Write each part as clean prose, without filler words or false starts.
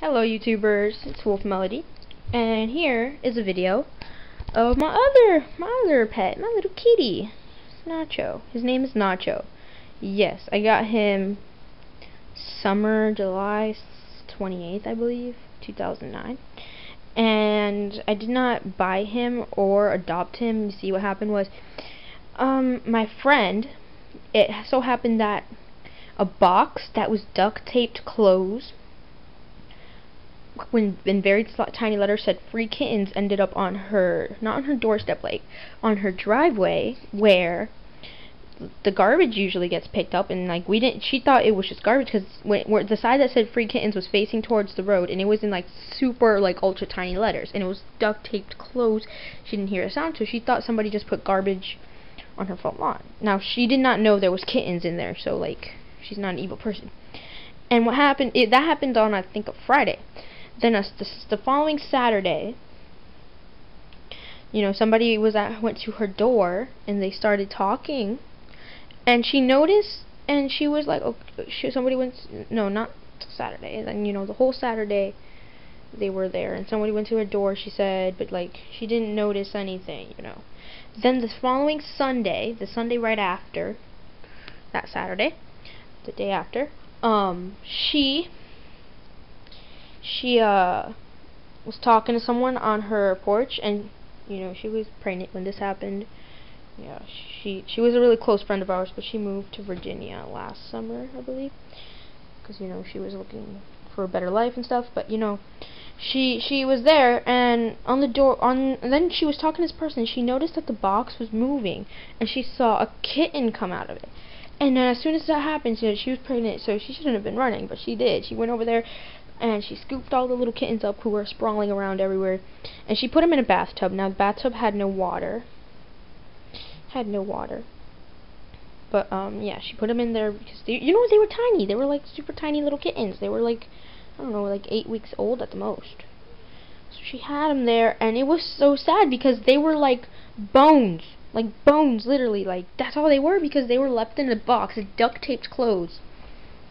Hello YouTubers, it's Wolf Melody, and here is a video of my other pet, my little kitty, Nacho. His name is Nacho. Yes, I got him July 28th, I believe, 2009. And I did not buy him or adopt him. You see, what happened was, my friend, it so happened that a box that was duct taped closed, when in very tiny letters said free kittens, ended up on her, not on her doorstep, like on her driveway where the garbage usually gets picked up. And like she thought it was just garbage because where the side that said free kittens was facing towards the road, and it was in like super like ultra tiny letters, and it was duct taped closed. She didn't hear a sound, so she thought somebody just put garbage on her front lawn. Now she did not know there was kittens in there, so like she's not an evil person. And what happened, that happened on, I think, a Friday. Then the following Saturday, you know, somebody went to her door and they started talking, and she noticed, and she was like, okay, somebody went, no, not Saturday, and then, you know, the whole Saturday they were there, and somebody went to her door, she said, but like she didn't notice anything, you know. Then the following Sunday, the Sunday right after that Saturday, the day after, she was talking to someone on her porch, and you know, she was pregnant when this happened. Yeah, she was a really close friend of ours, but she moved to Virginia last summer, I believe, because you know, she was looking for a better life and stuff. But you know, she was there, and on the door, and then she was talking to this person, and she noticed that the box was moving, and she saw a kitten come out of it. And then as soon as that happened, you know, she was pregnant, so she shouldn't have been running, but she did. She went over there, and she scooped all the little kittens up who were sprawling around everywhere, and she put them in a bathtub. Now the bathtub had no water. But yeah, she put them in there because you know, they were tiny. They were like super tiny little kittens. They were like, I don't know, like 8 weeks old at the most. So she had them there, and it was so sad because they were like bones, literally. Like that's all they were, because they were left in a box, duct taped closed,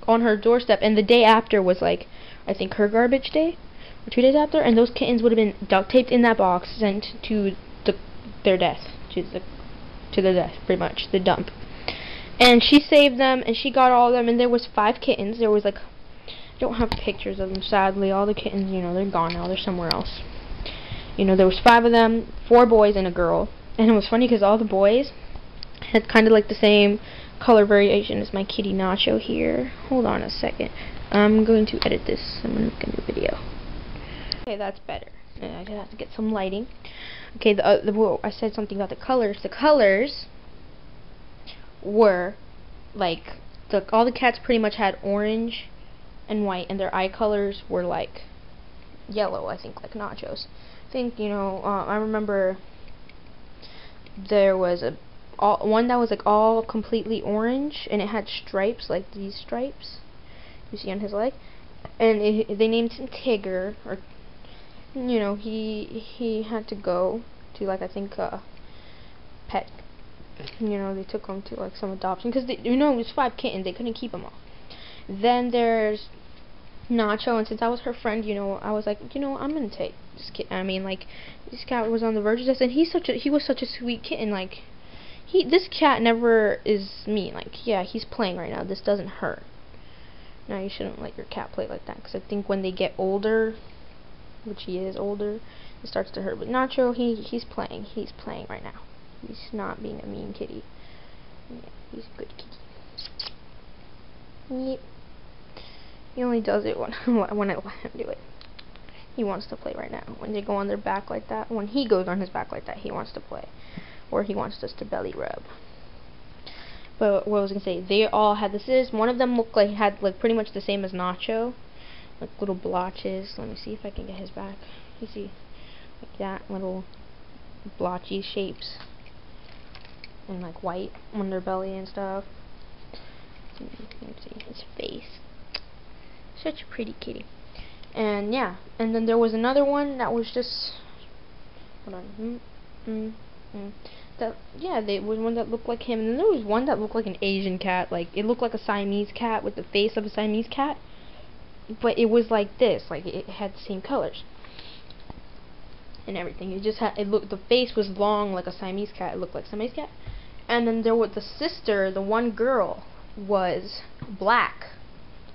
on her doorstep. And the day after was like, I think, her garbage day, or 2 days after, and those kittens would have been duct taped in that box, sent to their death, to the death, pretty much, the dump. And she saved them, and she got all of them, and there was 5 kittens. There was like, I don't have pictures of them, sadly. All the kittens, you know, they're gone now. They're somewhere else. You know, there was 5 of them, 4 boys and a girl. And it was funny because all the boys had kind of like the same color variation as my kitty Nacho here. Hold on a second. I'm going to edit this. I'm going to make a new video. Okay, that's better. I have to get some lighting. Okay, I said something about the colors. The colors were like, all the cats pretty much had orange and white, and their eye colors were like yellow, I think, like Nacho's. I think, you know, I remember there was one that was like all completely orange, and it had stripes, like these stripes you see on his leg, and they named him Tigger. Or, you know, he had to go to, like, I think pet, you know, they took him to like some adoption, because you know, it was 5 kittens, they couldn't keep them all. Then there's Nacho, and since I was her friend, you know, I was like, you know, I'm gonna take this kitten. I mean, like, this cat was on the verge of this, and he was such a sweet kitten. Like, this cat never is mean. Like, yeah, he's playing right now, this doesn't hurt. Now, you shouldn't let your cat play like that, because I think when they get older, which he is older, it starts to hurt. But Nacho, he's playing right now. He's not being a mean kitty. Yeah, he's a good kitty. Yep. He only does it when I let him do it. He wants to play right now. When they go on their back like that, when he goes on his back like that, he wants to play, or he wants us to belly rub. But what I was gonna say, they all had one of them looked like, had like pretty much the same as Nacho, like little blotches. Let me see if I can get his back. You see, like that, little blotchy shapes, and like white on their belly and stuff. Let me see his face. Such a pretty kitty. And yeah, and then there was another one that was just, hold on, there was one that looked like him, and then there was one that looked like an Asian cat. Like, it looked like a Siamese cat with the face of a Siamese cat. but it was like this, like it had the same colors and everything. It just had, it looked, the face was long like a Siamese cat. It looked like a Siamese cat. And then there was the sister, the one girl, was black,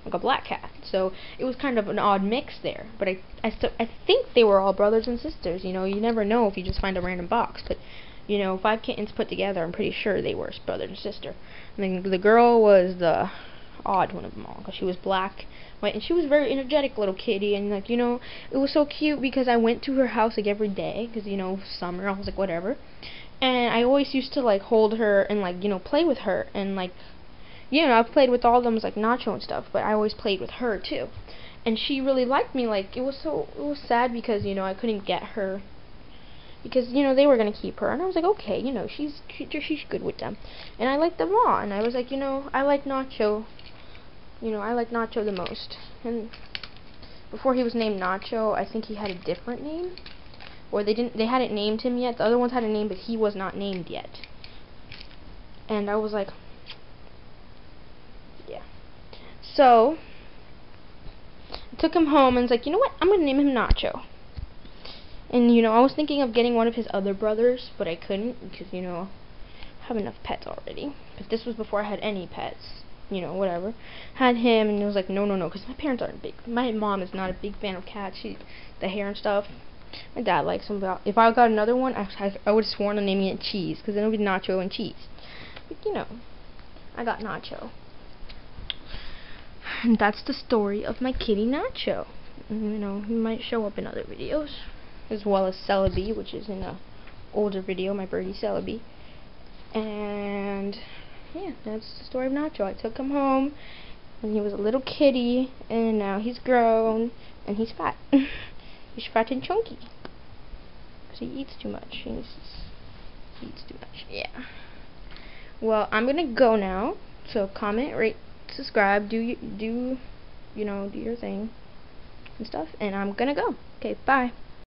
like a black cat. So it was kind of an odd mix there. But I think they were all brothers and sisters. You know, you never know if you just find a random box. But you know, 5 kittens put together, I'm pretty sure they were brother and sister. And then the girl was the odd one of them all, because she was black, white, and she was a very energetic little kitty. And like, you know, it was so cute because I went to her house like every day, because you know, summer, I was like whatever. And I always used to like hold her and like, you know, play with her. And like, you know, I played with all of them, like Nacho and stuff, but I always played with her too. And she really liked me. Like, it was sad because, you know, I couldn't get her, because, you know, they were gonna keep her. And I was like, okay, you know, she's good with them. And I liked them all. And I was like, you know, I like Nacho. You know, I like Nacho the most. And before he was named Nacho, I think he had a different name. Or they hadn't named him yet. The other ones had a name, but he was not named yet. And I was like, yeah. So I took him home and was like, you know what? I'm gonna name him Nacho. And you know, I was thinking of getting one of his other brothers, but I couldn't because, you know, I have enough pets already. But this was before I had any pets. You know, whatever. Had him, and it was like, no, because my parents aren't big. My mom is not a big fan of cats. The hair and stuff. My dad likes them. But if I got another one, I would have sworn on naming it Cheese, because then it would be Nacho and Cheese. But you know, I got Nacho. And that's the story of my kitty Nacho. And, you know, he might show up in other videos, as well as Celebi, which is in a older video, my birdie Celebi. And yeah, that's the story of Nacho. I took him home when he was a little kitty, and now he's grown, and he's fat. He's fat and chunky, because he eats too much. He eats too much, yeah. Well, I'm gonna go now, so comment, rate, subscribe, do your thing, and stuff, and I'm gonna go. Okay, bye.